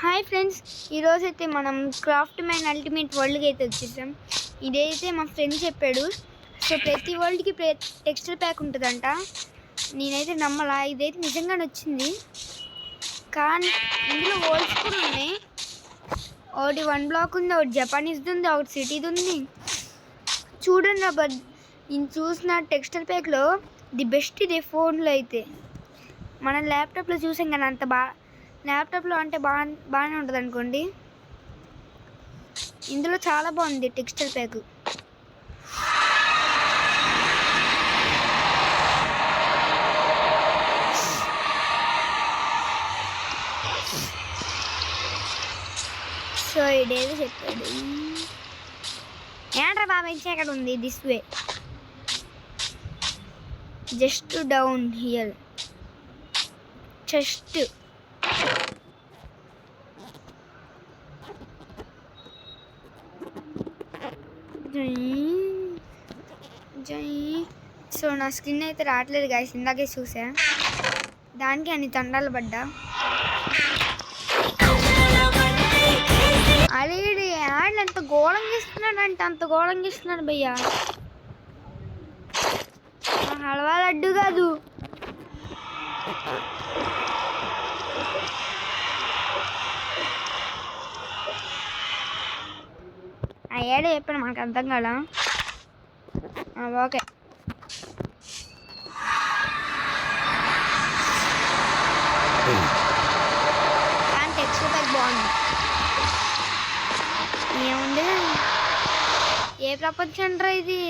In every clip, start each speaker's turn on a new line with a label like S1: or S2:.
S1: Hi friends, ఈరోజైతే మనం craft man ultimate వరల్డ్కి అయితే వచ్చేసాం. ఇదైతే మా ఫ్రెండ్ చెప్పాడు. సో ప్రతి వరల్డ్కి టెక్స్చర్ ప్యాక్ ఉంటుందంట. నేనైతే నమ్మలా, ఇదైతే నిజంగానే వచ్చింది. కానీ ఇందులో వరల్డ్స్ కూడా ఉన్నాయి. ఒకటి 1 బ్లాక్ ఉంది, ఒకటి జపానీస్ది ఉంది, ఒకటి సిటీది ఉంది. చూడండి అబ్బా, నేను చూసిన టెక్స్చర్ ప్యాక్లో ది బెస్ట్ ఇదే. ఫోన్లో అయితే మనం ల్యాప్టాప్లో చూసాం కానీ అంత ల్యాప్టాప్లో అంటే బాగానే ఉంటుంది అనుకోండి. ఇందులో చాలా బాగుంది టెక్స్చర్ ప్యాక్. సో ఇదేదో చెప్పాడు. ఏంట్రా బాబా, ఇచ్చే ఎక్కడ ఉంది? This way, just down here, chest. So నా స్క్రీన్ అయితే రావట్లేదు గాయస్, ఇందాకే చూసా, దానికి అన్ని తండాలు పడ్డా. అరే యాడ్లు ఎంత ఘోరంగా ఇస్తున్నాడు అంటే అంత ఘోరంగా ఇస్తున్నాడు భయ్యా. హల్వా లడ్డు కాదు, ఆ ఏడే చెప్పాను, మనకు అర్థం కదా. ఓకే, కానీ టెక్స్చర్ ప్యాక్ బాగుంది. ఏముంది, ఏ ప్రపంచం రా ఇది?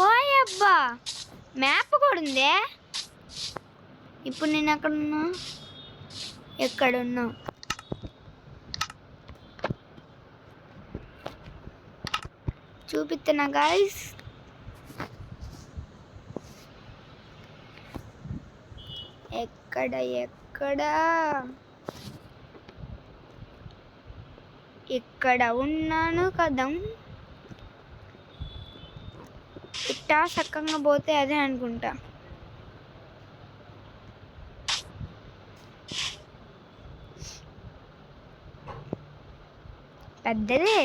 S1: ఓయ్ అబ్బా, మ్యాప్ కూడా ఉందే. ఇప్పుడు నేను ఎక్కడున్నా చూపిస్తున్నా గాయస్. ఇక్కడ ఉన్నాను కదా. ఇట్టా చక్కగా పోతే అదే అనుకుంటా. పెద్దదే.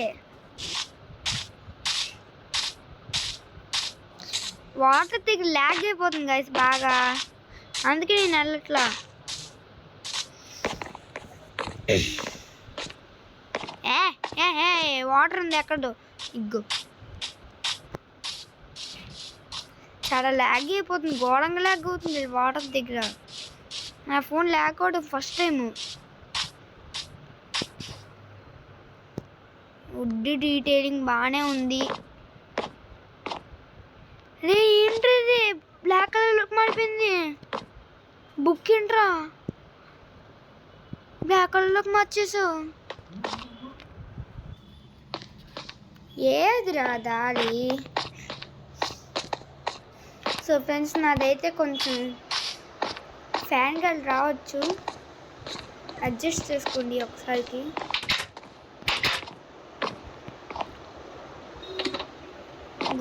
S1: వాటర్ దగ్గర ల్యాగ్ అయిపోతుంది గైస్ బాగా, అందుకే నేను వెళ్ళట్లా. వాటర్ ఉంది ఎక్కడో, ఇగ్గు. చాలా ల్యాగ్ అయిపోతుంది, ఘోరంగా ల్యాగ్ అవుతుంది వాటర్ దగ్గర. నా ఫోన్ ల్యాగ్ అవడం ఫస్ట్ టైము. వుడ్ డీటెయిలింగ్ బాగానే ఉంది. రే ఏంట్రీ బ్లాక్ కలర్లోకి మారిపోయింది బుక్. ఏంట్రా బ్లాక్ కలర్లోకి మార్చేసావు? ఏదిరా దారి? సో ఫ్రెండ్స్, నాదైతే కొంచెం ఫ్యాన్ గాలి రావచ్చు, అడ్జస్ట్ చేసుకోండి ఒకసారికి.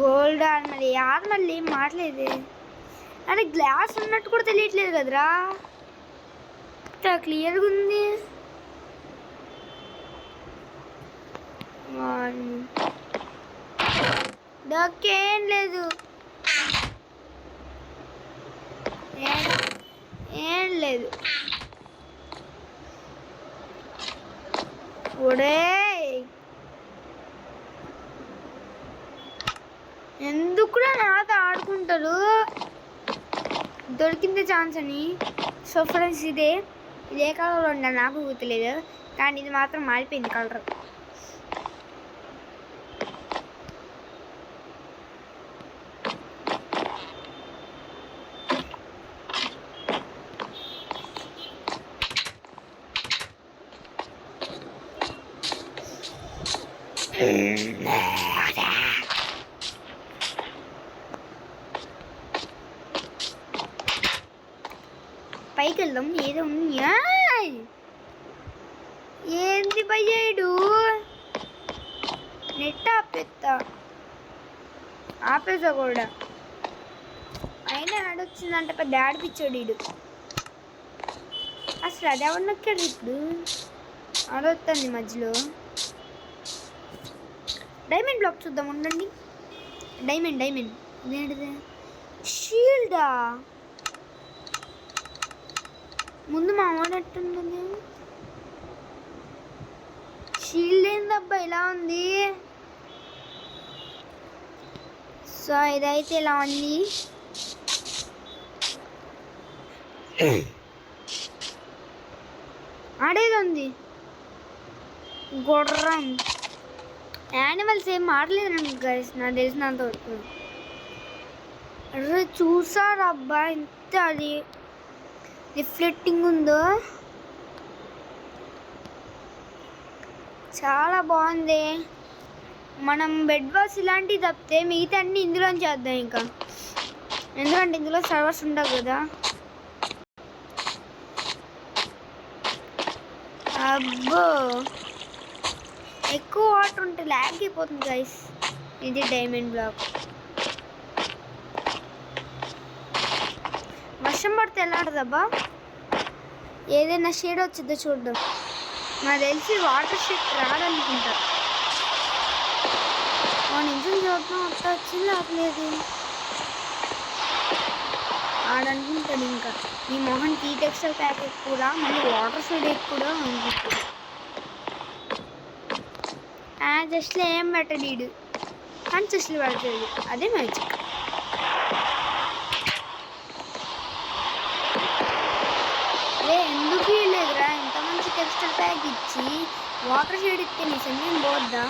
S1: గోల్డ్ ఆర్మల్ ఏం మాట్లేదు. అంటే గ్లాస్ ఉన్నట్టు కూడా తెలియట్లేదు కదరా, ఇంత క్లియర్గా ఉంది. ఏం లేదు, ఏం లేదు. ఒడే ఎందుకు నాతో ఆడుకుంటారు? దొరికింది ఛాన్స్ అని. సో ఫ్రెండ్స్, ఇదే కలర్లో ఉండాలి నాకు గుర్తులేదు, కానీ ఇది మాత్రం మారిపోయింది కలర్. పైకి వెళ్దాం. ఏదో ఉంది. ఏంది భయ్యాడు, నెట్ ఆపేసా కూడా. అయినా ఆడొచ్చిందంటే పెద్ద ఆడిపిచ్చాడు వీడు. అసలు అది ఎవరు నొక్కాడు ఇప్పుడు అదొస్తుంది మధ్యలో. డైమండ్ బ్లాక్ చూద్దాం ఉండండి. డైమండ్ ఇదేంటిది? షీల్డా? ముందు మా వాడట్టుంది. షీల్డ్ ఏందబ్బా ఇలా ఉంది? సో ఇదైతే ఇలా ఉంది. ఆడేది ఉంది గుర్రం. యానిమల్స్ ఏం ఆడలేదు గైస్ నాకు తెలిసినంత వరకు. అరే చూసారు అబ్బా ఎంత అది రిఫ్లెక్టింగ్ ఉందో, చాలా బాగుంది. మనం బెడ్ వాస్ ఇలాంటివి తప్పితే మిగతా అన్నీ ఇందులో చేద్దాం ఇంకా, ఎందుకంటే ఇందులో సర్వర్స్ ఉండవు కదా. అబ్బో ఎక్కువ వాటర్ ఉంటే ల్యాగ్ అయిపోతుంది గైస్. ఇది డైమండ్ బ్లాక్. వర్షం పడితే ఎలా ఆడదబ్బా? ఏదైనా షేడ్ వచ్చిందో చూద్దాం. నాకు తెలిసి వాటర్ షేడ్ రాదనుకుంటా. నిజం చూద్దాం. అట్లా వచ్చింది ఆపలేదు ఆడనుకుంటాడు. ఇంకా ఈ మొహన్ టీ టెక్స్టైల్ ప్యాక్ ఎక్కువ, మళ్ళీ వాటర్ షేడ్ ఎక్కువ అనుకుంటాడు. జస్ట్లో ఏం పెట్టడు వీడు, కానీ జస్ట్లు పడుతుంది. అదే మ్యాజిక్. ఎందుకు లేదురా ఇంత మంచి టెక్స్టైల్ ప్యాక్ ఇచ్చి వాటర్ షేడ్ ఇస్తే నీ సమయం పోద్దా?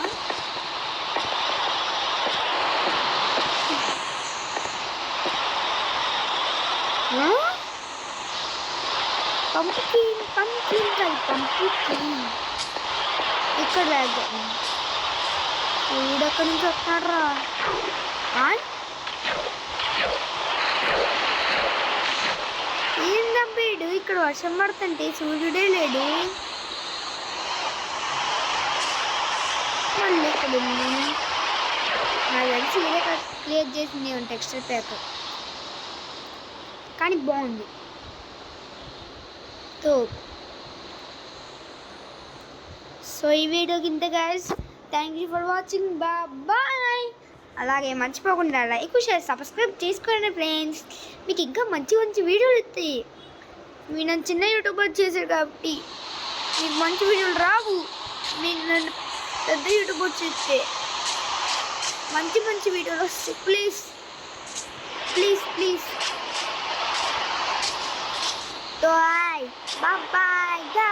S1: పంపుకిన్ ఇక్కడ వీడెక్కడి నుంచి వస్తాడు రా? ఏందబ్బీడు ఇక్కడ వర్షం పడుతుంటే సూర్యుడే లేడు. మళ్ళీ ఇక్కడ ఉంది. నాకు తెలిసి ఇదే క్రియేట్ చేసింది టెక్స్చర్ ప్యాక్, కానీ బాగుంది. సో ఈ వీడియోకి ఇంత guys. Thank you for watching. Bye. అలాగే మర్చిపోకుండా లైక్ షేర్ సబ్స్క్రైబ్ చేసుకోండి ఫ్రెండ్స్. మీకు ఇంకా మంచి మంచి వీడియోలు వస్తాయి. మీరు నన్ను చిన్న యూట్యూబర్ చేశారు కాబట్టి మీకు మంచి వీడియోలు రావు. మీరు నన్ను పెద్ద యూట్యూబర్ చేస్తే మంచి మంచి వీడియోలు వస్తాయి. Please please please. Bye bye guys.